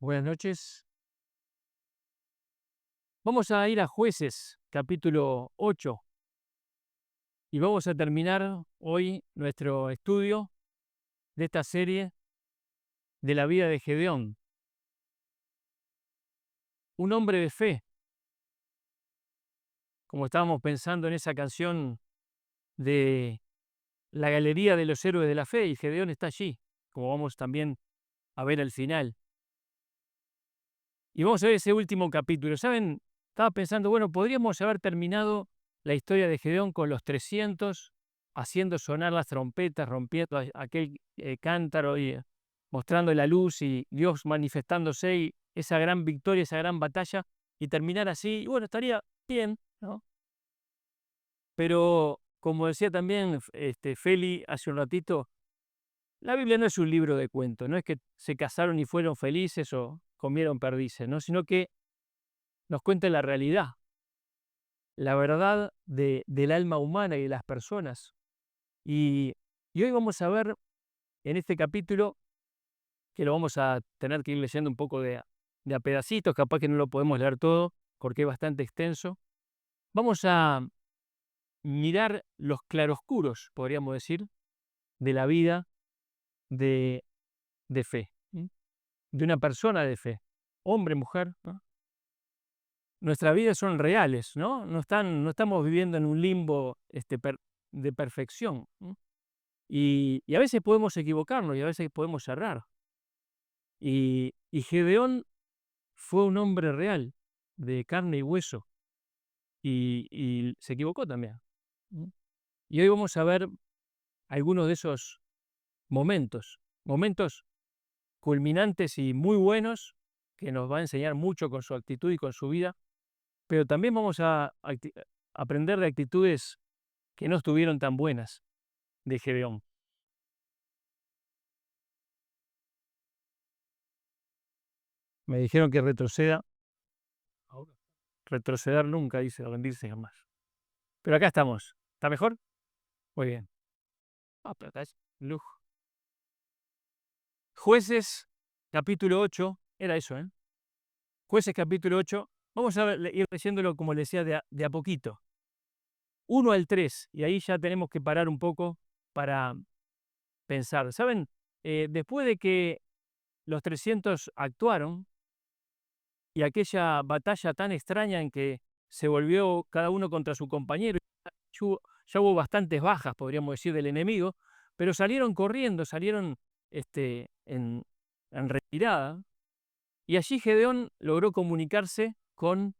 Buenas noches. Vamos a ir a Jueces, capítulo 8, y vamos a terminar hoy nuestro estudio de esta serie de la vida de Gedeón, un hombre de fe, como estábamos pensando en esa canción de la Galería de los Héroes de la Fe, y Gedeón está allí, como vamos también a ver al final. Y vamos a ver ese último capítulo. ¿Saben? Estaba pensando, bueno, podríamos haber terminado la historia de Gedeón con los 300 haciendo sonar las trompetas, rompiendo aquel cántaro y mostrando la luz y Dios manifestándose y esa gran victoria, esa gran batalla, y terminar así. Y bueno, estaría bien, ¿no? Pero como decía también Feli hace un ratito, la Biblia no es un libro de cuentos, no es que se casaron y fueron felices o comieron perdices, ¿no? Sino que nos cuenta la realidad, la verdad del alma humana y de las personas. Y, y hoy vamos a ver en este capítulo, que lo vamos a tener que ir leyendo un poco de a pedacitos, capaz que no lo podemos leer todo porque es bastante extenso. Vamos a mirar los claroscuros, podríamos decir, de la vida de, de fe, de una persona de fe, hombre, mujer, ¿no? Nuestras vidas son reales, ¿no? No estamos viviendo en un limbo de perfección, ¿no? Y a veces podemos equivocarnos y a veces podemos errar. Y Gedeón fue un hombre real, de carne y hueso, y se equivocó también. ¿Mm? Y hoy vamos a ver algunos de esos momentos culminantes y muy buenos, que nos va a enseñar mucho con su actitud y con su vida, pero también vamos a aprender de actitudes que no estuvieron tan buenas de Gedeón. Me dijeron que retroceda. Retroceder nunca, dice, rendirse jamás. Pero acá estamos. ¿Está mejor? Muy bien. Pero acá es lujo. Jueces, capítulo 8. Era eso, ¿eh? Jueces, capítulo 8. Vamos a ir leyéndolo, como le decía, de a poquito. 1 al 3. Y ahí ya tenemos que parar un poco para pensar. ¿Saben? Después de que los 300 actuaron y aquella batalla tan extraña en que se volvió cada uno contra su compañero, ya hubo bastantes bajas, podríamos decir, del enemigo, pero salieron corriendo, salieron en retirada, y allí Gedeón logró comunicarse con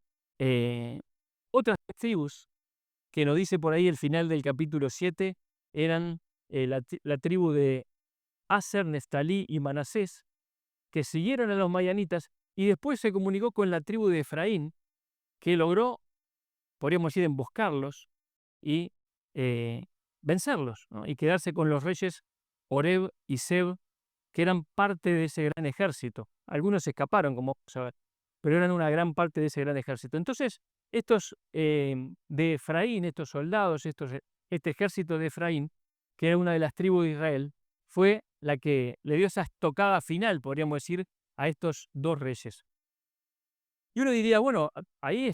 otras tribus, que nos dice por ahí el final del capítulo 7, eran la tribu de Aser, Neftalí y Manasés, que siguieron a los madianitas, y después se comunicó con la tribu de Efraín, que logró, podríamos decir, emboscarlos y vencerlos, ¿no? Y quedarse con los reyes Oreb y Seb, que eran parte de ese gran ejército. Algunos escaparon, como vamos a ver, pero eran una gran parte de ese gran ejército. Entonces, estos de Efraín, estos soldados, este ejército de Efraín, que era una de las tribus de Israel, fue la que le dio esa estocada final, podríamos decir, a estos dos reyes. Y uno diría, bueno, ahí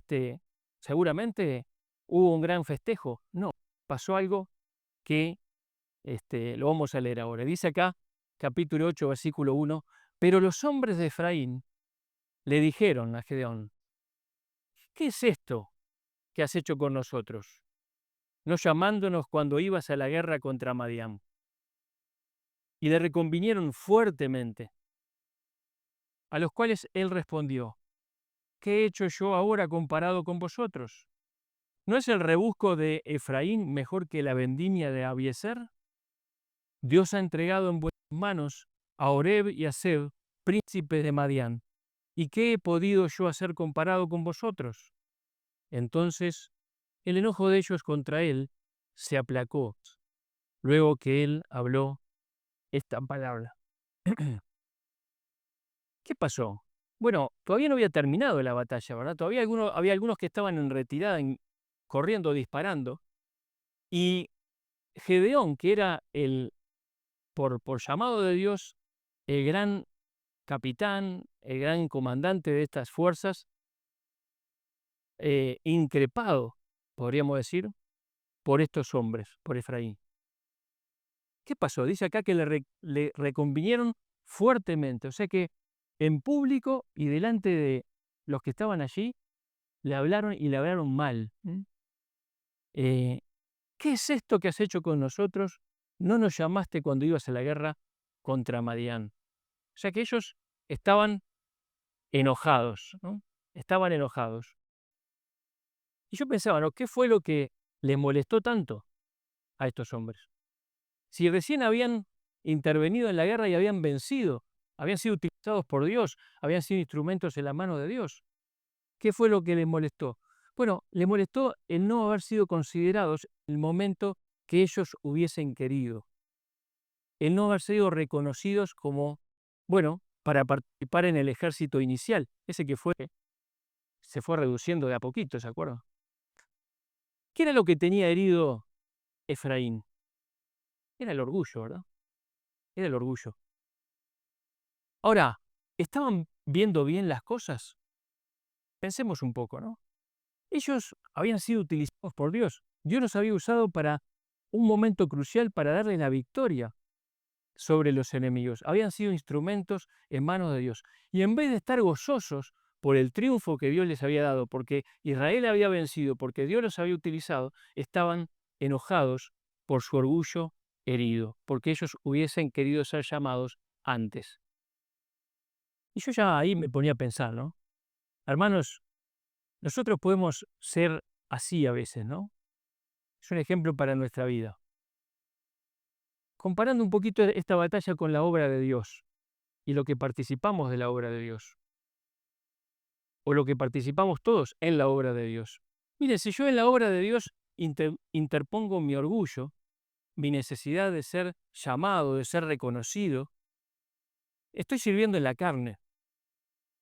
seguramente hubo un gran festejo. No, pasó algo que lo vamos a leer ahora. Dice acá, capítulo 8, versículo 1, pero los hombres de Efraín le dijeron a Gedeón, ¿qué es esto que has hecho con nosotros, no llamándonos cuando ibas a la guerra contra Madián? Y le reconvinieron fuertemente, a los cuales él respondió, ¿qué he hecho yo ahora comparado con vosotros? ¿No es el rebusco de Efraín mejor que la vendimia de Abiezer? Dios ha entregado en vuestras manos a Oreb y a Seb, príncipes de Madián. ¿Y qué he podido yo hacer comparado con vosotros? Entonces el enojo de ellos contra él se aplacó, luego que él habló esta palabra. ¿Qué pasó? Bueno, todavía no había terminado la batalla, ¿verdad? Todavía había algunos que estaban en retirada, corriendo, disparando. Y Gedeón, que era por llamado de Dios, el gran capitán, el gran comandante de estas fuerzas, increpado, podríamos decir, por estos hombres, por Efraín. ¿Qué pasó? Dice acá que le reconvinieron fuertemente, o sea que en público y delante de los que estaban allí, le hablaron y le hablaron mal. ¿Qué es esto que has hecho con nosotros? No nos llamaste cuando ibas a la guerra contra Madián. O sea que ellos estaban enojados, ¿no? Estaban enojados. Y yo pensaba, ¿no? ¿Qué fue lo que les molestó tanto a estos hombres? Si recién habían intervenido en la guerra y habían vencido, habían sido utilizados por Dios, habían sido instrumentos en la mano de Dios. ¿Qué fue lo que les molestó? Bueno, les molestó el no haber sido considerados en el momento que ellos hubiesen querido. El no haber sido reconocidos como, bueno, para participar en el ejército inicial, ese que se fue reduciendo de a poquito, ¿se acuerdan? ¿Qué era lo que tenía herido Efraín? Era el orgullo, ¿verdad? Era el orgullo. Ahora, ¿estaban viendo bien las cosas? Pensemos un poco, ¿no? Ellos habían sido utilizados por Dios. Dios los había usado para un momento crucial para darle la victoria sobre los enemigos. Habían sido instrumentos en manos de Dios. Y en vez de estar gozosos por el triunfo que Dios les había dado, porque Israel había vencido, porque Dios los había utilizado, estaban enojados por su orgullo herido, porque ellos hubiesen querido ser llamados antes. Y yo ya ahí me ponía a pensar, ¿no? Hermanos, nosotros podemos ser así a veces, ¿no? Es un ejemplo para nuestra vida. Comparando un poquito esta batalla con la obra de Dios y lo que participamos de la obra de Dios, o lo que participamos todos en la obra de Dios. Mire, si yo en la obra de Dios interpongo mi orgullo, mi necesidad de ser llamado, de ser reconocido, estoy sirviendo en la carne,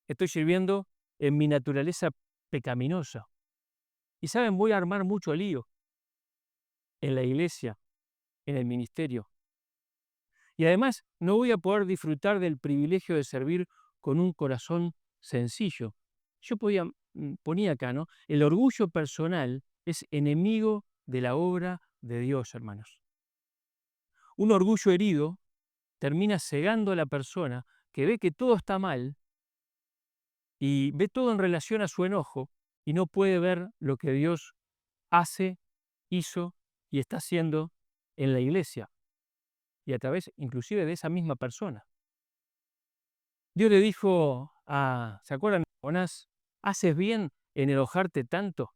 estoy sirviendo en mi naturaleza pecaminosa. Y saben, voy a armar mucho lío en la iglesia, en el ministerio. Y además no voy a poder disfrutar del privilegio de servir con un corazón sencillo. Yo ponía acá, ¿no? El orgullo personal es enemigo de la obra de Dios, hermanos. Un orgullo herido termina cegando a la persona que ve que todo está mal y ve todo en relación a su enojo y no puede ver lo que Dios hace, hizo y está haciendo en la iglesia y a través inclusive de esa misma persona. Dios le dijo ¿se acuerdan de Jonás? ¿Haces bien en enojarte tanto?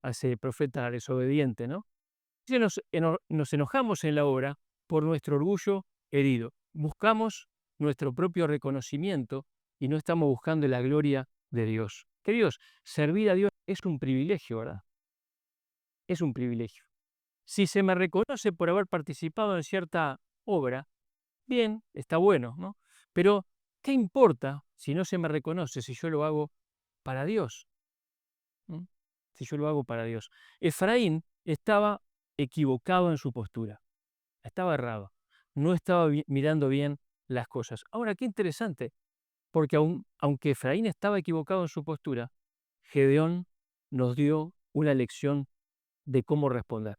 A ese profeta desobediente, ¿no? Dice, nos enojamos en la obra por nuestro orgullo herido. Buscamos nuestro propio reconocimiento y no estamos buscando la gloria de Dios. Queridos, servir a Dios es un privilegio, ¿verdad? Es un privilegio. Si se me reconoce por haber participado en cierta obra, bien, está bueno, ¿no? Pero, ¿qué importa si no se me reconoce si yo lo hago para Dios? ¿Mm? Si yo lo hago para Dios. Efraín estaba equivocado en su postura, estaba errado, no estaba mirando bien las cosas. Ahora, qué interesante, porque aunque Efraín estaba equivocado en su postura, Gedeón nos dio una lección de cómo responder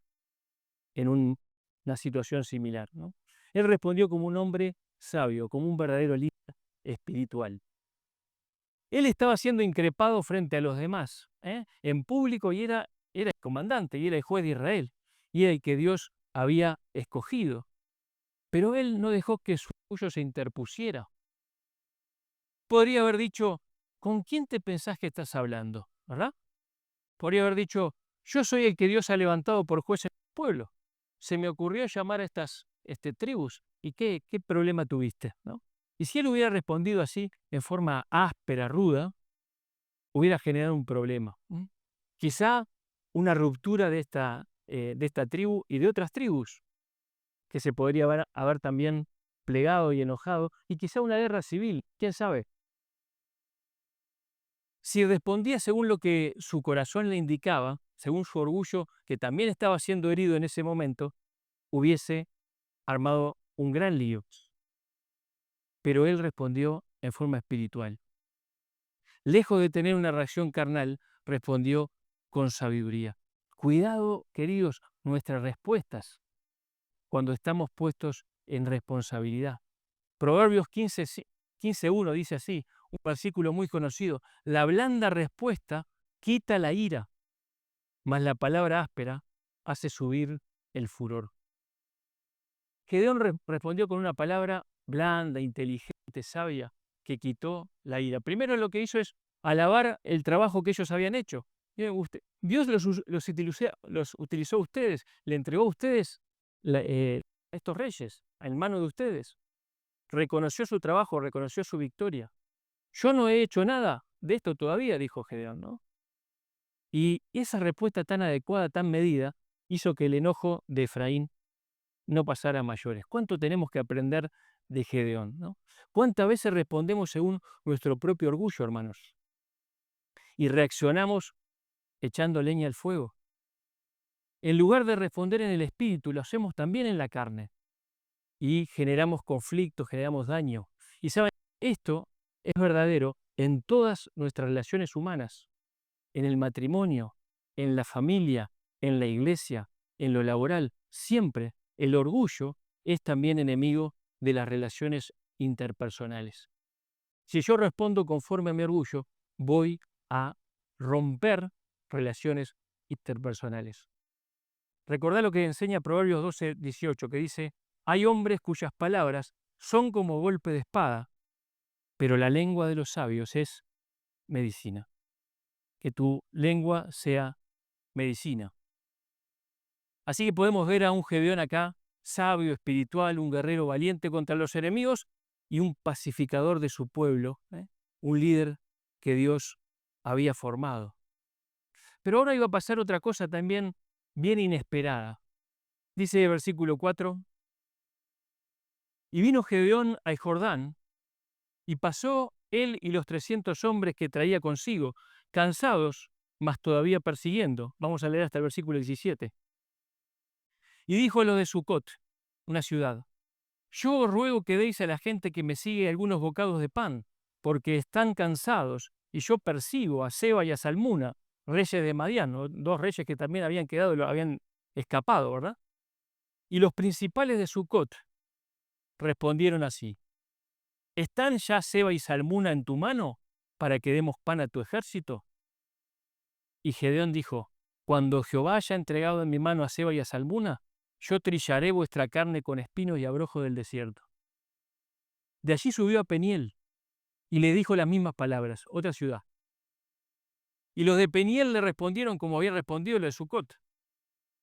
en una situación similar, ¿no? Él respondió como un hombre sabio, como un verdadero líder espiritual. Él estaba siendo increpado frente a los demás, en público, y era el comandante, y era el juez de Israel, y era el que Dios había escogido. Pero él no dejó que su orgullo se interpusiera. Podría haber dicho, ¿con quién te pensás que estás hablando? ¿Verdad? Podría haber dicho, yo soy el que Dios ha levantado por juez en el pueblo. Se me ocurrió llamar a estas tribus. ¿Y qué problema tuviste? ¿No? Y si él hubiera respondido así, en forma áspera, ruda, hubiera generado un problema. Quizá una ruptura de esta tribu y de otras tribus, que se podría haber también plegado y enojado, y quizá una guerra civil, quién sabe. Si respondía según lo que su corazón le indicaba, según su orgullo, que también estaba siendo herido en ese momento, hubiese armado un gran lío. pero él respondió en forma espiritual. Lejos de tener una reacción carnal, respondió con sabiduría. Cuidado, queridos, nuestras respuestas cuando estamos puestos en responsabilidad. Proverbios 15:1 dice así, un versículo muy conocido: la blanda respuesta quita la ira, mas la palabra áspera hace subir el furor. Gedeón respondió con una palabra blanda, inteligente, sabia, que quitó la ira. Primero lo que hizo es alabar el trabajo que ellos habían hecho. Dios los utilizó a ustedes, le entregó a ustedes a estos reyes, en manos de ustedes. Reconoció su trabajo, reconoció su victoria. Yo no he hecho nada de esto todavía, dijo Gedeón, ¿no? Y esa respuesta tan adecuada, tan medida, hizo que el enojo de Efraín no pasara a mayores. ¿Cuánto tenemos que aprender de Gedeón, ¿no? ¿Cuántas veces respondemos según nuestro propio orgullo, hermanos? Y reaccionamos echando leña al fuego. En lugar de responder en el espíritu, lo hacemos también en la carne. Y generamos conflictos, generamos daño. Y saben, esto es verdadero en todas nuestras relaciones humanas, en el matrimonio, en la familia, en la iglesia, en lo laboral. Siempre el orgullo es también enemigo de las relaciones interpersonales. Si yo respondo conforme a mi orgullo, voy a romper relaciones interpersonales. Recordá lo que enseña Proverbios 12:18, que dice: hay hombres cuyas palabras son como golpe de espada, pero la lengua de los sabios es medicina. Que tu lengua sea medicina. Así que podemos ver a un Gedeón acá, sabio, espiritual, un guerrero valiente contra los enemigos y un pacificador de su pueblo, un líder que Dios había formado. Pero ahora iba a pasar otra cosa también bien inesperada. Dice el versículo 4, y vino Gedeón al Jordán, y pasó él y los 300 hombres que traía consigo, cansados, mas todavía persiguiendo. Vamos a leer hasta el versículo 17. Y dijo a los de Sucot, una ciudad: yo os ruego que deis a la gente que me sigue algunos bocados de pan, porque están cansados, y yo persigo a Seba y a Salmuna, reyes de Madián, ¿no? Dos reyes que también habían quedado, habían escapado, ¿verdad? Y los principales de Sucot respondieron así: ¿están ya Seba y Salmuna en tu mano para que demos pan a tu ejército? Y Gedeón dijo: cuando Jehová haya entregado en mi mano a Seba y a Salmuna, yo trillaré vuestra carne con espinos y abrojos del desierto. De allí subió a Peniel y le dijo las mismas palabras, otra ciudad. Y los de Peniel le respondieron como había respondido los de Sucot.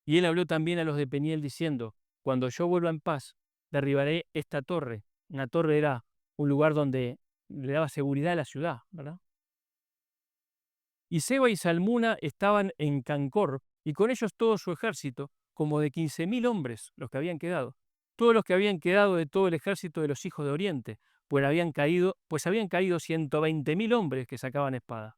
Y él habló también a los de Peniel diciendo: cuando yo vuelva en paz, derribaré esta torre. Una torre era un lugar donde le daba seguridad a la ciudad, ¿verdad? Y Seba y Salmuna estaban en Cancor, y con ellos todo su ejército, como de 15.000 hombres, los que habían quedado. Todos los que habían quedado de todo el ejército de los hijos de Oriente, pues habían caído 120.000 hombres que sacaban espada.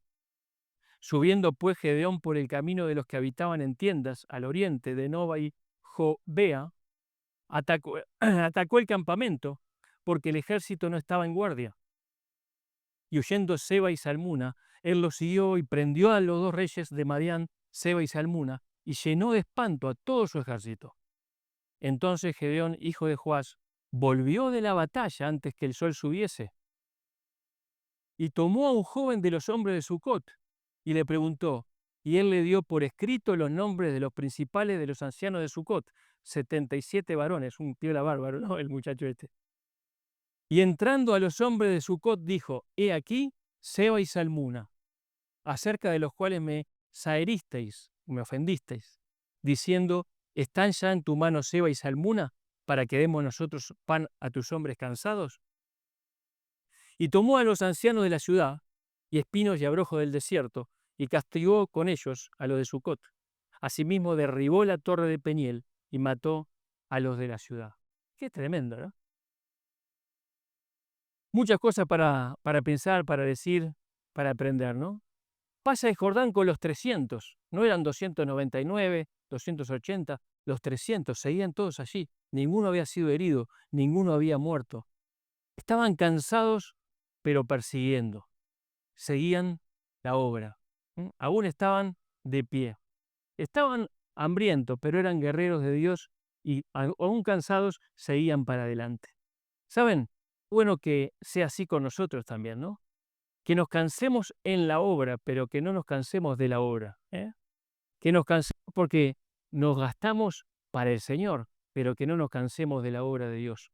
Subiendo pues Gedeón por el camino de los que habitaban en tiendas al oriente de Nova y Jobea, atacó el campamento, porque el ejército no estaba en guardia. Y huyendo Seba y Salmuna, él los siguió y prendió a los dos reyes de Madián, Seba y Salmuna, y llenó de espanto a todo su ejército. Entonces Gedeón, hijo de Joás, volvió de la batalla antes que el sol subiese, y tomó a un joven de los hombres de Sucot, y le preguntó, y él le dio por escrito los nombres de los principales de los ancianos de Sucot, 77 varones, un piola bárbaro, ¿no? El muchacho este. Y entrando a los hombres de Sucot dijo: he aquí Seba y Salmuna, acerca de los cuales me saheristeis, me ofendisteis, diciendo: ¿están ya en tu mano Seba y Salmuna para que demos nosotros pan a tus hombres cansados? Y tomó a los ancianos de la ciudad, y espinos y abrojos del desierto, y castigó con ellos a los de Sucot. Asimismo derribó la torre de Peniel y mató a los de la ciudad. Qué tremendo, ¿no? Muchas cosas para pensar, para decir, para aprender, ¿no? Pasa el Jordán con los 300, no eran 299, 280, los 300, seguían todos allí. Ninguno había sido herido, ninguno había muerto. estaban cansados, pero persiguiendo. Seguían la obra. Aún estaban de pie. Estaban hambrientos, pero eran guerreros de Dios y aún cansados seguían para adelante. ¿Saben? Bueno que sea así con nosotros también, ¿no? Que nos cansemos en la obra, pero que no nos cansemos de la obra. Que nos cansemos porque nos gastamos para el Señor, pero que no nos cansemos de la obra de Dios.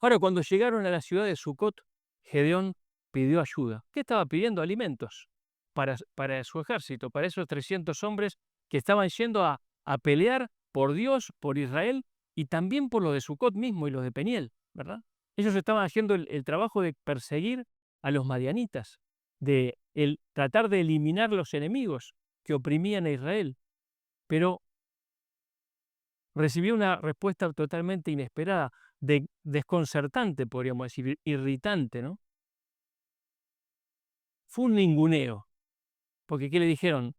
Ahora, cuando llegaron a la ciudad de Sucot, Gedeón pidió ayuda. ¿Qué estaba pidiendo? Alimentos para su ejército, para esos 300 hombres que estaban yendo a pelear por Dios, por Israel y también por los de Sucot mismo y los de Peniel, ¿verdad? Ellos estaban haciendo el trabajo de perseguir a los madianitas, de tratar de eliminar los enemigos que oprimían a Israel. Pero recibió una respuesta totalmente inesperada, desconcertante, podríamos decir, irritante, ¿no? Fue un ninguneo, porque ¿qué le dijeron?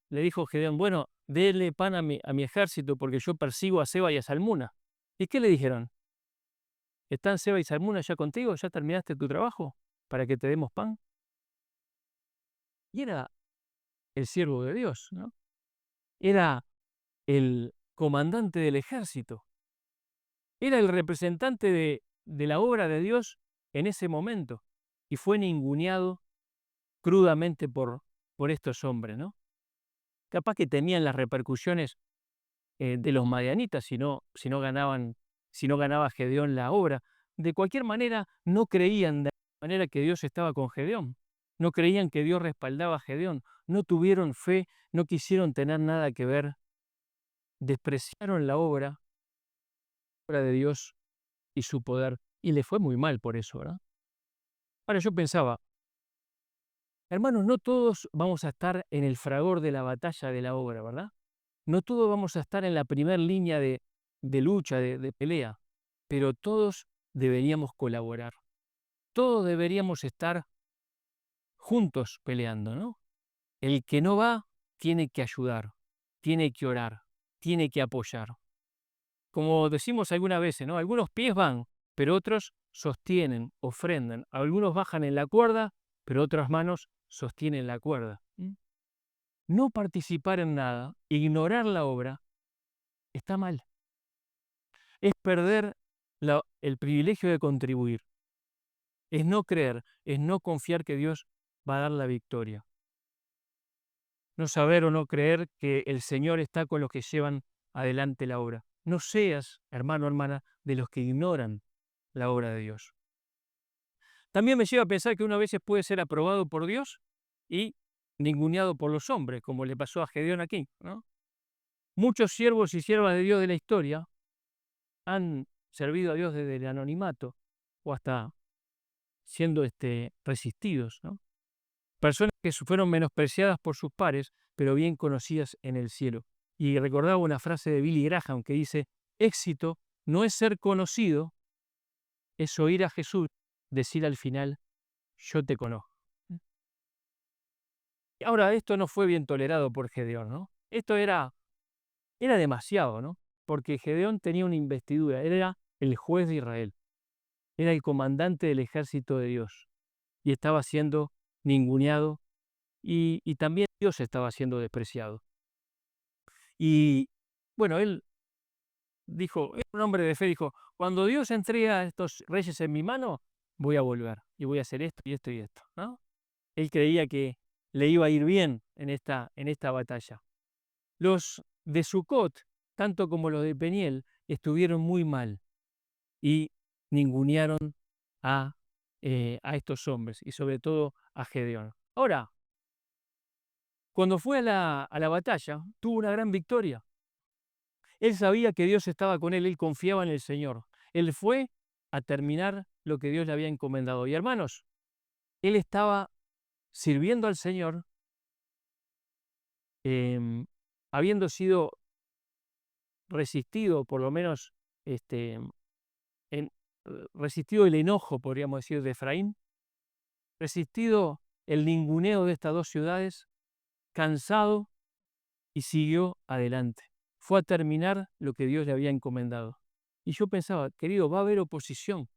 Le dijo Gedeón, bueno, dele pan a mi ejército porque yo persigo a Seba y a Salmuna. ¿Y qué le dijeron? ¿Están Seba y Salmuna ya contigo? ¿Ya terminaste tu trabajo para que te demos pan? Y era el siervo de Dios, ¿no? Era el comandante del ejército. Era el representante de la obra de Dios en ese momento y fue ninguneado crudamente por estos hombres, ¿no? Capaz que tenían las repercusiones de los madianitas si no ganaba Gedeón la obra. De cualquier manera, no creían de la manera que Dios estaba con Gedeón. No creían que Dios respaldaba a Gedeón. No tuvieron fe, no quisieron tener nada que ver. Despreciaron la obra de Dios y su poder. Y le fue muy mal por eso, ¿verdad? Ahora yo pensaba, hermanos, no todos vamos a estar en el fragor de la batalla de la obra, ¿verdad? No todos vamos a estar en la primera línea de lucha, de pelea, pero todos deberíamos colaborar. Todos deberíamos estar juntos peleando, ¿no? El que no va tiene que ayudar, tiene que orar, tiene que apoyar. Como decimos algunas veces, ¿no? Algunos pies van, pero otros sostienen, ofrendan. Algunos bajan en la cuerda, pero otras manos sostienen la cuerda. No participar en nada, ignorar la obra, está mal. Es perder el privilegio de contribuir. Es no creer, es no confiar que Dios va a dar la victoria. No saber o no creer que el Señor está con los que llevan adelante la obra. No seas, hermano o hermana, de los que ignoran la obra de Dios. También me lleva a pensar que uno a veces puede ser aprobado por Dios y ninguneado por los hombres, como le pasó a Gedeón aquí, ¿no? Muchos siervos y siervas de Dios de la historia han servido a Dios desde el anonimato o hasta siendo resistidos, ¿no? Personas que fueron menospreciadas por sus pares, pero bien conocidas en el cielo. Y recordaba una frase de Billy Graham que dice, éxito no es ser conocido, es oír a Jesús decir al final, yo te conozco. Ahora, esto no fue bien tolerado por Gedeón, ¿no? Esto era demasiado, ¿no? Porque Gedeón tenía una investidura, era el juez de Israel, era el comandante del ejército de Dios y estaba siendo ninguneado y también Dios estaba siendo despreciado. Y bueno, él dijo, era un hombre de fe, dijo, cuando Dios entrega a estos reyes en mi mano, voy a volver y voy a hacer esto y esto y esto, ¿no? Él creía que le iba a ir bien en esta batalla. Los de Sucot, tanto como los de Peniel, estuvieron muy mal y ningunearon a estos hombres y sobre todo a Gedeón. Ahora, cuando fue a la batalla, tuvo una gran victoria. Él sabía que Dios estaba con él confiaba en el Señor. Él fue a terminar lo que Dios le había encomendado. Y hermanos, él estaba sirviendo al Señor, habiendo sido resistido, por lo menos en, resistido el enojo, podríamos decir, de Efraín, resistido el ninguneo de estas dos ciudades, cansado y siguió adelante. Fue a terminar lo que Dios le había encomendado. Y yo pensaba, querido, va a haber oposición.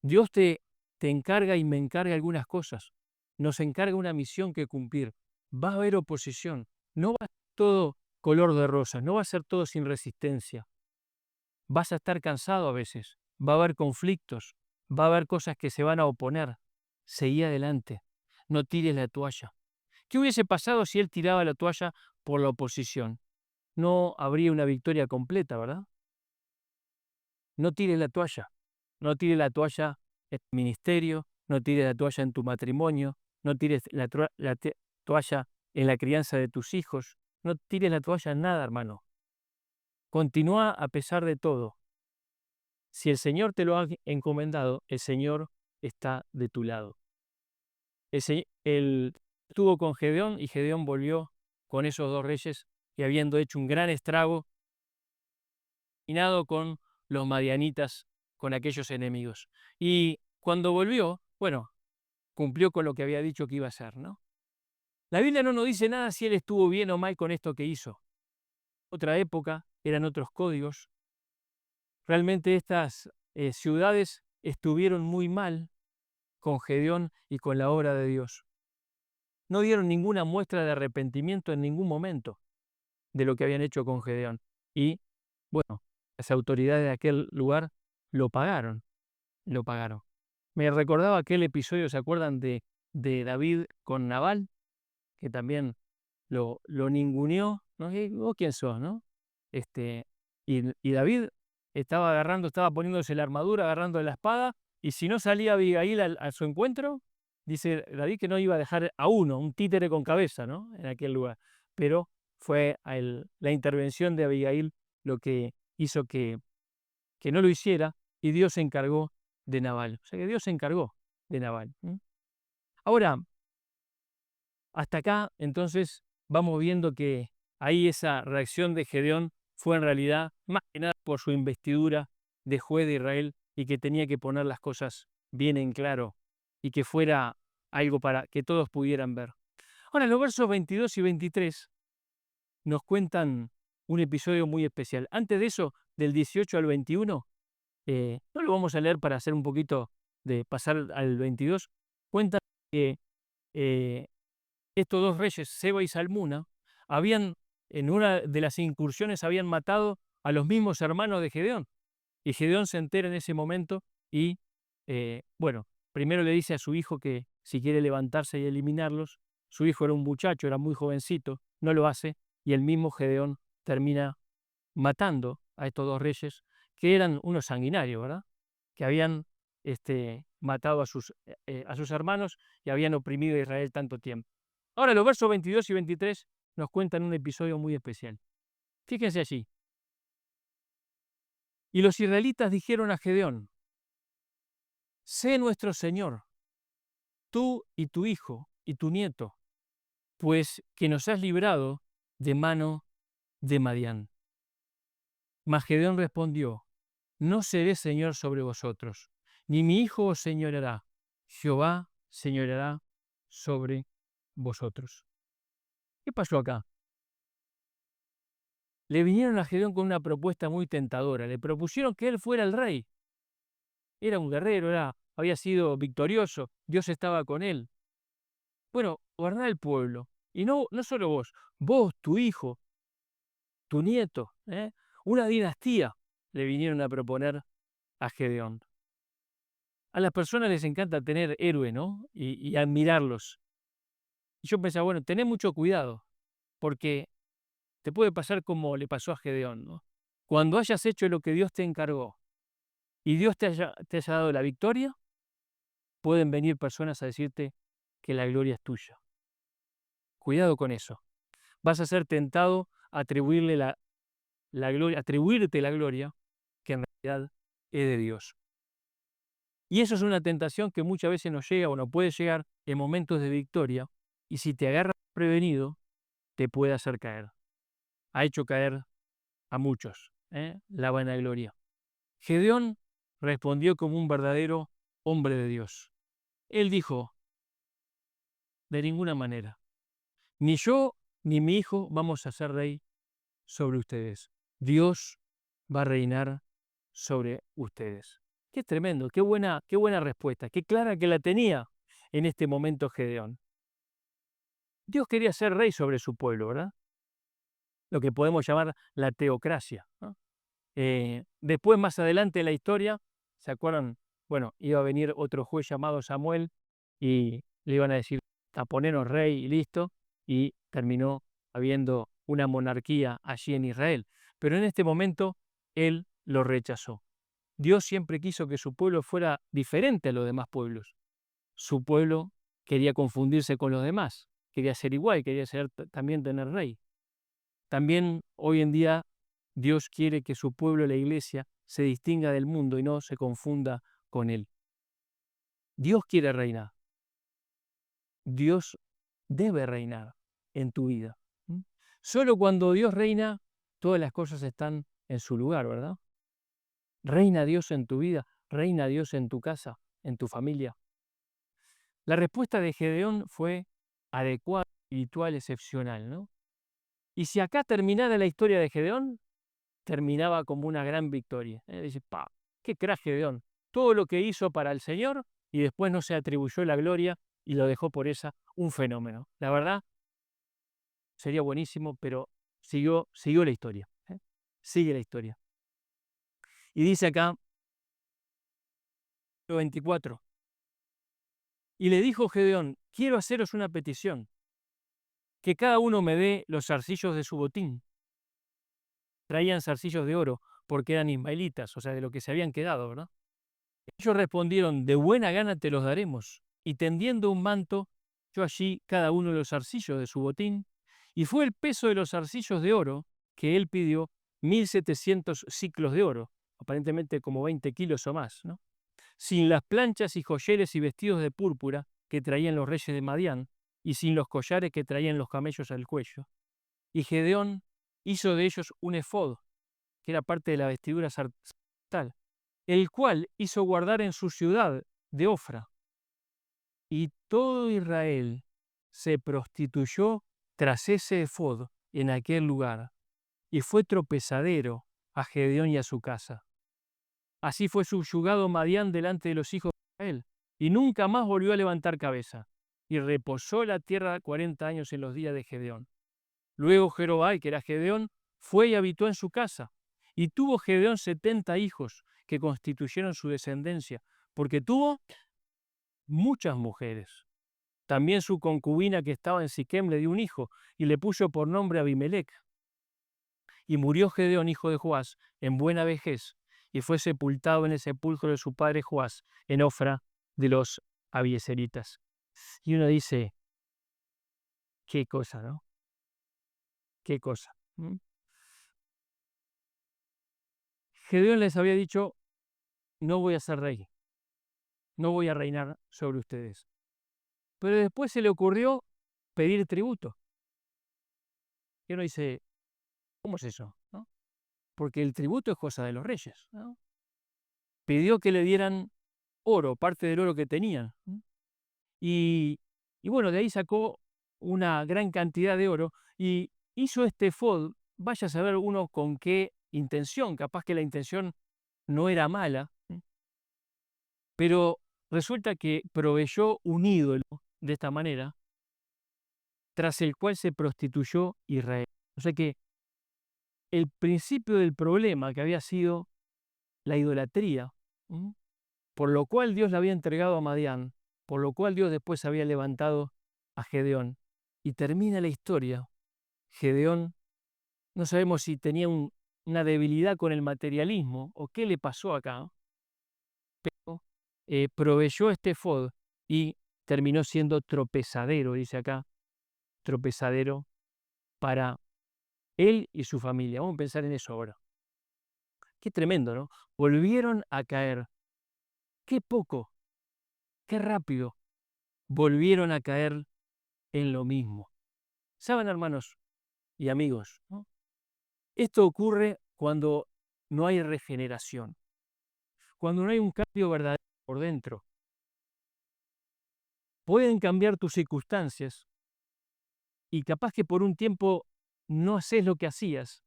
Dios te encarga y me encarga algunas cosas. Nos encarga una misión que cumplir. Va a haber oposición. No va a ser todo color de rosa, no va a ser todo sin resistencia. Vas a estar cansado a veces, va a haber conflictos, va a haber cosas que se van a oponer. Seguí adelante, no tires la toalla. ¿Qué hubiese pasado si él tiraba la toalla por la oposición? No habría una victoria completa, ¿verdad? No tires la toalla. No tires la toalla en tu ministerio, no tires la toalla en tu matrimonio, no tires la toalla en la crianza de tus hijos, no tires la toalla en nada, hermano. Continúa a pesar de todo. Si el Señor te lo ha encomendado, el Señor está de tu lado. Él estuvo con Gedeón y Gedeón volvió con esos 2 reyes que habiendo hecho un gran estrago, terminado con los madianitas, con aquellos enemigos. Y cuando volvió, bueno, cumplió con lo que había dicho que iba a hacer, ¿no? La Biblia no nos dice nada si él estuvo bien o mal con esto que hizo. Otra época, eran otros códigos. Realmente estas ciudades estuvieron muy mal con Gedeón y con la obra de Dios. No dieron ninguna muestra de arrepentimiento en ningún momento de lo que habían hecho con Gedeón. Y, bueno, las autoridades de aquel lugar lo pagaron, lo pagaron. Me recordaba aquel episodio, ¿se acuerdan de David con Nabal? Que también lo ninguneó, ¿no? ¿Vos quién sos, no? Y David estaba poniéndose la armadura, agarrando la espada, y si no salía Abigail a su encuentro, dice David que no iba a dejar a uno, un títere con cabeza, ¿no? En aquel lugar. Pero fue la intervención de Abigail lo que hizo que no lo hiciera, y Dios se encargó de Nabal. O sea que Dios se encargó de Nabal. Ahora, hasta acá, entonces, vamos viendo que ahí esa reacción de Gedeón fue en realidad más que nada por su investidura de juez de Israel y que tenía que poner las cosas bien en claro y que fuera algo para que todos pudieran ver. Ahora, los versos 22 y 23 nos cuentan un episodio muy especial. Antes de eso, del 18 al 21, no lo vamos a leer para hacer un poquito de pasar al 22, cuentan que estos 2 reyes, Seba y Salmuna, en una de las incursiones habían matado a los mismos hermanos de Gedeón. Y Gedeón se entera en ese momento y, bueno, primero le dice a su hijo que si quiere levantarse y eliminarlos. Su hijo era un muchacho, era muy jovencito, no lo hace, y el mismo Gedeón termina matando a estos 2 reyes, que eran unos sanguinarios, ¿verdad? Que habían matado a sus hermanos y habían oprimido a Israel tanto tiempo. Ahora, los versos 22 y 23 nos cuentan un episodio muy especial. Fíjense allí. Y los israelitas dijeron a Gedeón: sé nuestro Señor, tú y tu hijo y tu nieto, pues que nos has librado de mano de Madián. Mas Gedeón respondió: no seré señor sobre vosotros, ni mi hijo os señoreará. Jehová señoreará sobre vosotros. ¿Qué pasó acá? Le vinieron a Gedeón con una propuesta muy tentadora. Le propusieron que él fuera el rey. Era un guerrero, había sido victorioso, Dios estaba con él. Bueno, goberná el pueblo. Y no solo vos, tu hijo, tu nieto, una dinastía le vinieron a proponer a Gedeón. A las personas les encanta tener héroe, ¿no? Y admirarlos. Y yo pensaba, bueno, tené mucho cuidado, porque te puede pasar como le pasó a Gedeón, ¿no? Cuando hayas hecho lo que Dios te encargó y Dios te haya dado la victoria, pueden venir personas a decirte que la gloria es tuya. Cuidado con eso. Vas a ser tentado a atribuirle la gloria, atribuirte la gloria que en realidad es de Dios. Y eso es una tentación que muchas veces nos llega o nos puede llegar en momentos de victoria, y si te agarras prevenido, te puede hacer caer. Ha hecho caer a muchos, la vanagloria. Gedeón respondió como un verdadero hombre de Dios. Él dijo: de ninguna manera, ni yo ni mi hijo vamos a ser rey sobre ustedes. Dios va a reinar sobre ustedes. Qué tremendo, qué buena respuesta, qué clara que la tenía en este momento Gedeón. Dios quería ser rey sobre su pueblo, ¿verdad? Lo que podemos llamar la teocracia, ¿no? Después, más adelante en la historia, ¿se acuerdan? Bueno, iba a venir otro juez llamado Samuel y le iban a decir, a ponernos rey y listo, y terminó habiendo una monarquía allí en Israel. Pero en este momento, él lo rechazó. Dios siempre quiso que su pueblo fuera diferente a los demás pueblos. Su pueblo quería confundirse con los demás, quería ser igual, quería también tener rey. También hoy en día Dios quiere que su pueblo, la iglesia, se distinga del mundo y no se confunda con él. Dios quiere reinar. Dios debe reinar en tu vida. Solo cuando Dios reina, todas las cosas están en su lugar, ¿verdad? Reina Dios en tu vida, reina Dios en tu casa, en tu familia. La respuesta de Gedeón fue adecuada, espiritual, excepcional, ¿no? Y si acá terminara la historia de Gedeón, terminaba como una gran victoria. Dice, qué crack Gedeón. Todo lo que hizo para el Señor y después no se atribuyó la gloria y lo dejó por esa un fenómeno. La verdad, sería buenísimo, pero siguió la historia. Sigue la historia. Y dice acá, 24. Y le dijo Gedeón, quiero haceros una petición, que cada uno me dé los zarcillos de su botín. Traían zarcillos de oro, porque eran ismaelitas, o sea, de lo que se habían quedado, ¿verdad? Ellos respondieron, de buena gana te los daremos. Y tendiendo un manto, echó allí cada uno de los zarcillos de su botín, y fue el peso de los zarcillos de oro que él pidió, 1700 siclos de oro, aparentemente como 20 kilos o más, ¿no? Sin las planchas y joyeles y vestidos de púrpura que traían los reyes de Madián, y sin los collares que traían los camellos al cuello. Y Gedeón hizo de ellos un efod, que era parte de la vestidura sacerdotal, el cual hizo guardar en su ciudad de Ofra. Y todo Israel se prostituyó tras ese efod en aquel lugar, y fue tropezadero a Gedeón y a su casa. Así fue subyugado Madián delante de los hijos de Israel, y nunca más volvió a levantar cabeza, y reposó la tierra 40 años en los días de Gedeón. Luego Jerobai, que era Gedeón, fue y habitó en su casa, y tuvo Gedeón 70 hijos que constituyeron su descendencia, porque tuvo muchas mujeres. También su concubina que estaba en Siquem le dio un hijo, y le puso por nombre Abimelec. Y murió Gedeón, hijo de Joás, en buena vejez, y fue sepultado en el sepulcro de su padre Joás, en Ofra de los abieseritas. Y uno dice, qué cosa, ¿no? Qué cosa. Gedeón les había dicho, no voy a ser rey, no voy a reinar sobre ustedes. Pero después se le ocurrió pedir tributo. Y uno dice, ¿cómo es eso? ¿No? Porque el tributo es cosa de los reyes, ¿no? Pidió que le dieran oro, parte del oro que tenían. Y bueno, de ahí sacó una gran cantidad de oro y hizo este efod, vaya a saber uno con qué intención, capaz que la intención no era mala, pero resulta que proveyó un ídolo de esta manera, tras el cual se prostituyó Israel. O sea que el principio del problema, que había sido la idolatría, por lo cual Dios le había entregado a Madián, por lo cual Dios después había levantado a Gedeón, y termina la historia. Gedeón, no sabemos si tenía una debilidad con el materialismo o qué le pasó acá, pero proveyó este efod y terminó siendo tropezadero, dice acá, tropezadero para él y su familia. Vamos a pensar en eso ahora. Qué tremendo, ¿no? Volvieron a caer. Qué poco, qué rápido volvieron a caer en lo mismo. ¿Saben, hermanos y amigos, ¿no? Esto ocurre cuando no hay regeneración, cuando no hay un cambio verdadero por dentro. Pueden cambiar tus circunstancias y capaz que por un tiempo no haces lo que hacías,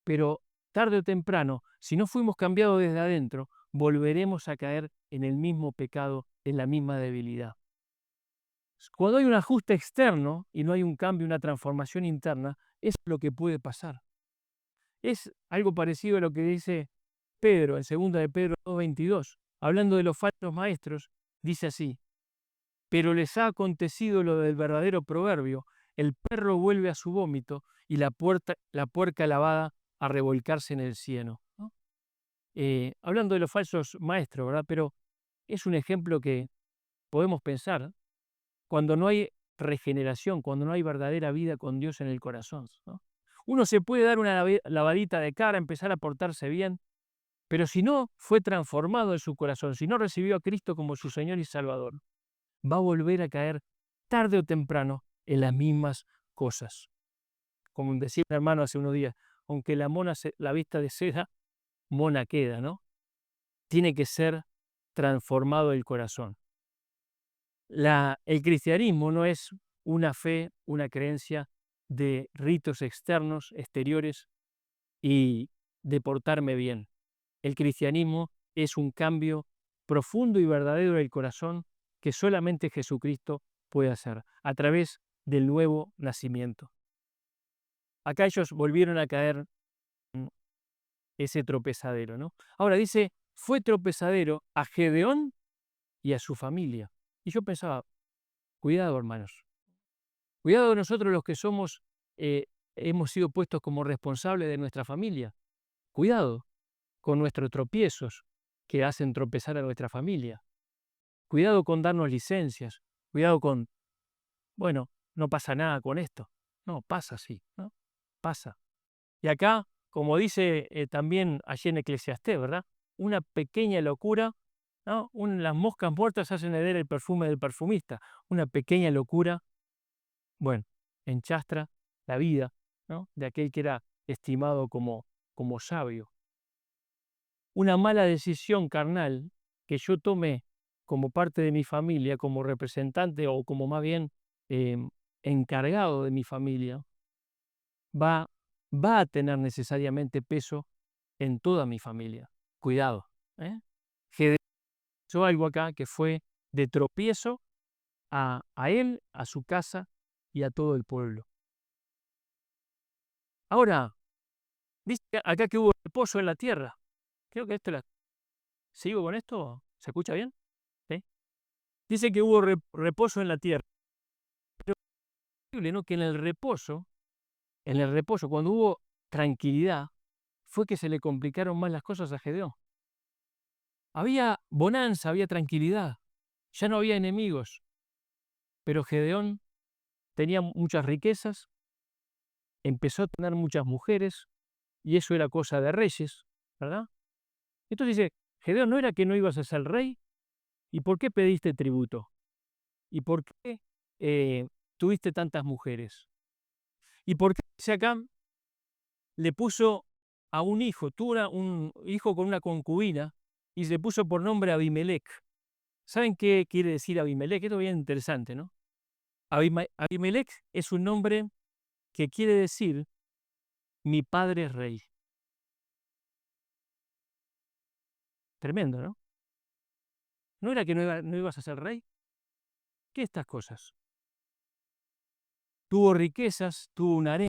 pero tarde o temprano, si no fuimos cambiados desde adentro, volveremos a caer en el mismo pecado, en la misma debilidad. Cuando hay un ajuste externo y no hay un cambio, una transformación interna, es lo que puede pasar. Es algo parecido a lo que dice Pedro en 2 de Pedro 2:22, hablando de los falsos maestros, dice así: pero les ha acontecido lo del verdadero proverbio, el perro vuelve a su vómito y la puerca lavada a revolcarse en el cieno, ¿no? Hablando de los falsos maestros, ¿verdad? Pero es un ejemplo que podemos pensar cuando no hay regeneración, cuando no hay verdadera vida con Dios en el corazón, ¿no? Uno se puede dar una lavadita de cara, empezar a portarse bien, pero si no fue transformado en su corazón, si no recibió a Cristo como su Señor y Salvador, va a volver a caer tarde o temprano en las mismas cosas. Como decía un hermano hace unos días, aunque la vista de seda, mona queda, ¿no? Tiene que ser transformado el corazón. El cristianismo no es una fe, una creencia de ritos externos, exteriores y de portarme bien. El cristianismo es un cambio profundo y verdadero del corazón que solamente Jesucristo puede hacer a través del nuevo nacimiento. Acá ellos volvieron a caer en ese tropezadero, ¿no? Ahora dice, fue tropezadero a Gedeón y a su familia. Y yo pensaba, cuidado, hermanos, cuidado nosotros los que somos, hemos sido puestos como responsables de nuestra familia. Cuidado con nuestros tropiezos que hacen tropezar a nuestra familia. Cuidado con darnos licencias. Cuidado con, bueno, no pasa nada con esto. No, pasa sí, ¿no? Pasa. Y acá, como dice también allí en Eclesiastés, ¿verdad? Una pequeña locura, ¿no? Las moscas muertas hacen hereder el perfume del perfumista. Una pequeña locura, bueno, enchastra la vida, ¿no? De aquel que era estimado como sabio. Una mala decisión carnal que yo tomé como parte de mi familia, como representante o como más bien encargado de mi familia, va a tener necesariamente peso en toda mi familia. Cuidado, ¿eh? Gedeón hizo algo acá que fue de tropiezo a él, a su casa y a todo el pueblo. Ahora, dice acá que hubo reposo en la tierra. Creo que ¿sigo con esto? ¿Se escucha bien? ¿Sí? Dice que hubo reposo en la tierra. Pero es increíble, ¿no? Que en el reposo, cuando hubo tranquilidad, fue que se le complicaron más las cosas a Gedeón. Había bonanza, había tranquilidad, ya no había enemigos, pero Gedeón tenía muchas riquezas, empezó a tener muchas mujeres, y eso era cosa de reyes, ¿verdad? Entonces dice, Gedeón, ¿no era que no ibas a ser rey? ¿Y por qué pediste tributo? ¿Y por qué tuviste tantas mujeres? ¿Y por qué, dice acá, le puso a un hijo, tuvo un hijo con una concubina, y se le puso por nombre Abimelech? ¿Saben qué quiere decir Abimelech? Esto es bien interesante, ¿no? Abimelech es un nombre que quiere decir mi padre es rey. Tremendo, ¿no? ¿No era que no ibas a ser rey? ¿Qué estas cosas? Tuvo riquezas, tuvo un harén,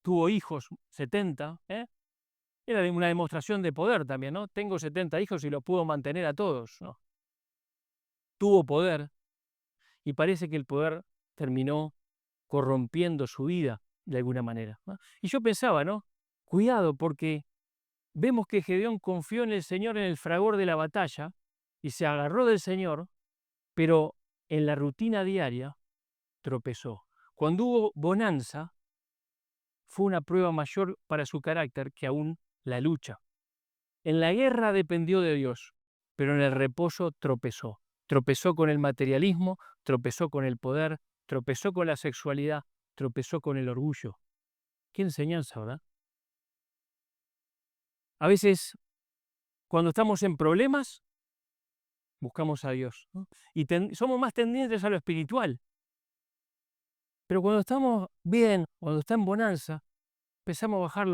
tuvo hijos, 70, ¿eh? Era una demostración de poder también, ¿no? Tengo 70 hijos y los puedo mantener a todos, ¿no? Tuvo poder y parece que el poder terminó corrompiendo su vida de alguna manera, ¿no? Y yo pensaba, ¿no? Cuidado, porque vemos que Gedeón confió en el Señor en el fragor de la batalla y se agarró del Señor, pero en la rutina diaria tropezó. Cuando hubo bonanza, fue una prueba mayor para su carácter que aún la lucha. En la guerra dependió de Dios, pero en el reposo tropezó. Tropezó con el materialismo, tropezó con el poder, tropezó con la sexualidad, tropezó con el orgullo. Qué enseñanza, ¿verdad? A veces, cuando estamos en problemas, buscamos a Dios, ¿no? Y somos más tendientes a lo espiritual. Pero cuando estamos bien, cuando está en bonanza, empezamos a bajar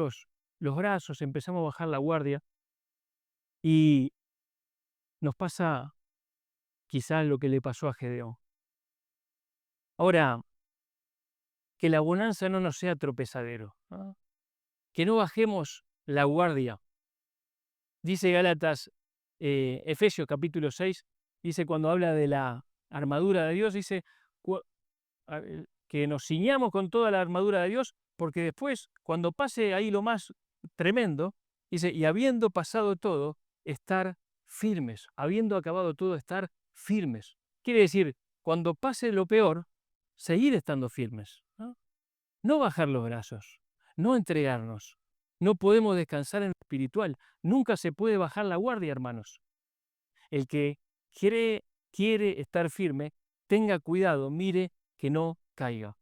los brazos, empezamos a bajar la guardia y nos pasa quizás lo que le pasó a Gedeón. Ahora, que la bonanza no nos sea tropezadero, ¿no? Que no bajemos la guardia. Dice Gálatas, Efesios capítulo 6, dice cuando habla de la armadura de Dios, dice que nos ciñamos con toda la armadura de Dios, porque después, cuando pase ahí lo más tremendo, dice, y habiendo pasado todo, estar firmes, habiendo acabado todo, estar firmes. Quiere decir, cuando pase lo peor, seguir estando firmes, ¿no? No bajar los brazos, no entregarnos. No podemos descansar en lo espiritual. Nunca se puede bajar la guardia, hermanos. El que quiere estar firme, tenga cuidado, mire que no caiga.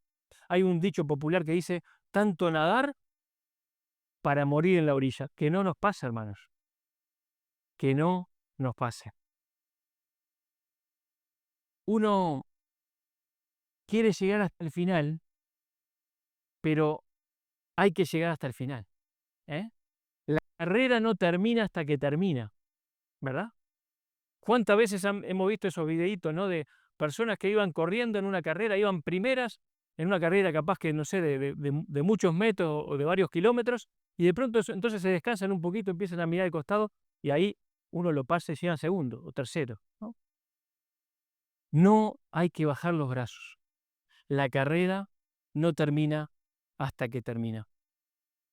Hay un dicho popular que dice, tanto nadar para morir en la orilla. Que no nos pase, hermanos. Que no nos pase. Uno quiere llegar hasta el final, pero hay que llegar hasta el final, ¿eh? La carrera no termina hasta que termina, ¿verdad? ¿Cuántas veces hemos visto esos videitos, ¿no? De personas que iban corriendo en una carrera, iban primeras, en una carrera capaz que, no sé, de muchos metros o de varios kilómetros, y de pronto entonces se descansan un poquito, empiezan a mirar al costado, y ahí uno lo pasa y llegan segundo o tercero, ¿no? No hay que bajar los brazos. La carrera no termina hasta que termina.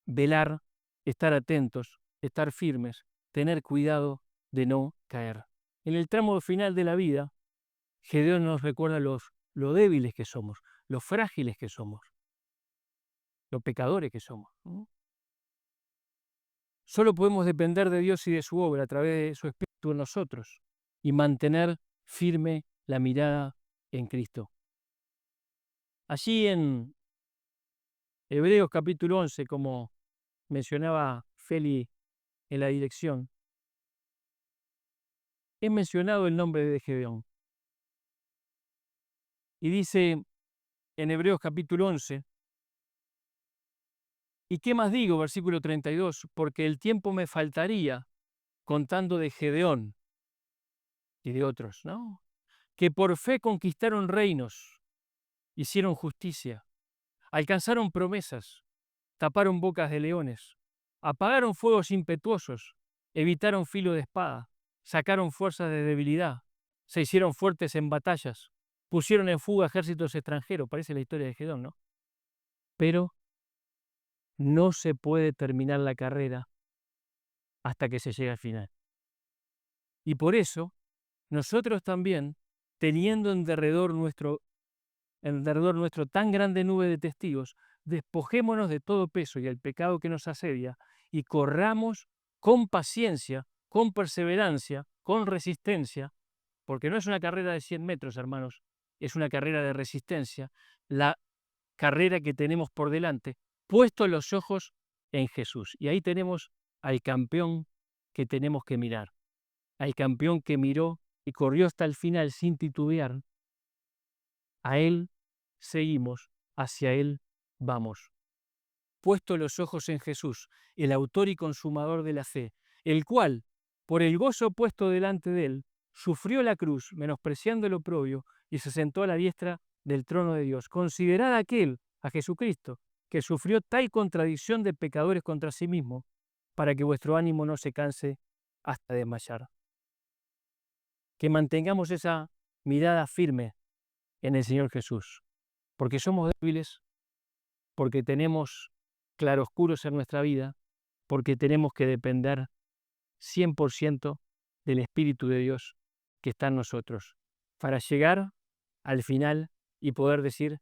Velar, estar atentos, estar firmes, tener cuidado de no caer. En el tramo final de la vida, Gedeón nos recuerda lo débiles que somos, lo frágiles que somos, lo pecadores que somos, ¿no? Solo podemos depender de Dios y de su obra a través de su Espíritu en nosotros y mantener firme la mirada en Cristo. Allí en Hebreos capítulo 11, como mencionaba Feli en la dirección, es mencionado el nombre de Gedeón. Y dice en Hebreos capítulo 11, ¿y qué más digo? Versículo 32, porque el tiempo me faltaría contando de Gedeón y de otros, ¿no? Que por fe conquistaron reinos, hicieron justicia, alcanzaron promesas, taparon bocas de leones, apagaron fuegos impetuosos, evitaron filo de espada, sacaron fuerzas de debilidad, se hicieron fuertes en batallas, pusieron en fuga ejércitos extranjeros, parece la historia de Gedeón, ¿no? Pero no se puede terminar la carrera hasta que se llegue al final. Y por eso, nosotros también, teniendo en derredor nuestro tan grande nube de testigos, despojémonos de todo peso y el pecado que nos asedia y corramos con paciencia, con perseverancia, con resistencia, porque no es una carrera de 100 metros, hermanos, es una carrera de resistencia, la carrera que tenemos por delante, puesto los ojos en Jesús. Y ahí tenemos al campeón que tenemos que mirar, al campeón que miró y corrió hasta el final sin titubear. A Él seguimos, hacia Él vamos. Puesto los ojos en Jesús, el autor y consumador de la fe, el cual, por el gozo puesto delante de Él, sufrió la cruz, menospreciando el oprobio, y se sentó a la diestra del trono de Dios. Considerad a aquel, a Jesucristo, que sufrió tal contradicción de pecadores contra sí mismo, para que vuestro ánimo no se canse hasta desmayar. Que mantengamos esa mirada firme en el Señor Jesús, porque somos débiles, porque tenemos claroscuros en nuestra vida, porque tenemos que depender 100% del Espíritu de Dios que está en nosotros, para llegar al final y poder decir,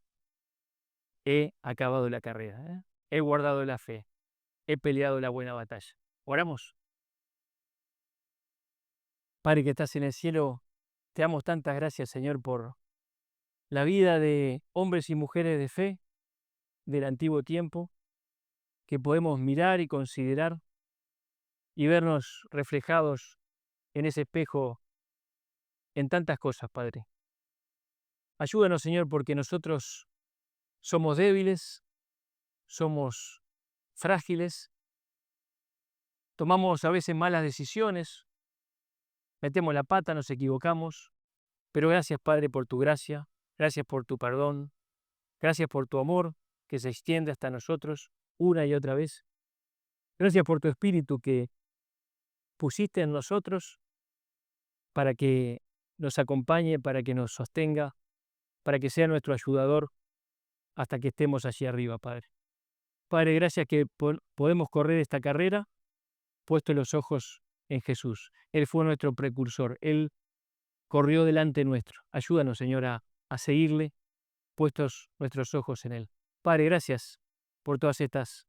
he acabado la carrera, he guardado la fe, he peleado la buena batalla. Oramos. Padre que estás en el cielo, te damos tantas gracias, Señor, por la vida de hombres y mujeres de fe del antiguo tiempo, que podemos mirar y considerar y vernos reflejados en ese espejo en tantas cosas, Padre. Ayúdanos, Señor, porque nosotros somos débiles, somos frágiles, tomamos a veces malas decisiones, metemos la pata, nos equivocamos, pero gracias, Padre, por tu gracia, gracias por tu perdón, gracias por tu amor que se extiende hasta nosotros una y otra vez. Gracias por tu Espíritu que pusiste en nosotros para que nos acompañe, para que nos sostenga, para que sea nuestro ayudador hasta que estemos allí arriba, Padre. Padre, gracias que podemos correr esta carrera puesto los ojos en Jesús. Él fue nuestro precursor, Él corrió delante nuestro. Ayúdanos, Señor, a seguirle, puestos nuestros ojos en Él. Padre, gracias por todas estas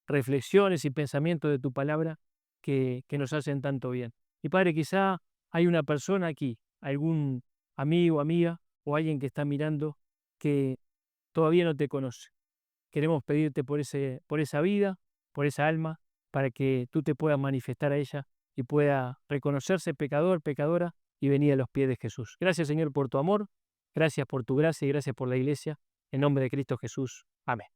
reflexiones y pensamientos de tu palabra que nos hacen tanto bien. Y Padre, quizá hay una persona aquí, algún amigo, amiga o alguien que está mirando que todavía no te conoce. Queremos pedirte por esa vida, por esa alma, para que tú te puedas manifestar a ella y pueda reconocerse pecador, pecadora y venir a los pies de Jesús. Gracias, Señor, por tu amor, gracias por tu gracia y gracias por la iglesia. En nombre de Cristo Jesús. Amén.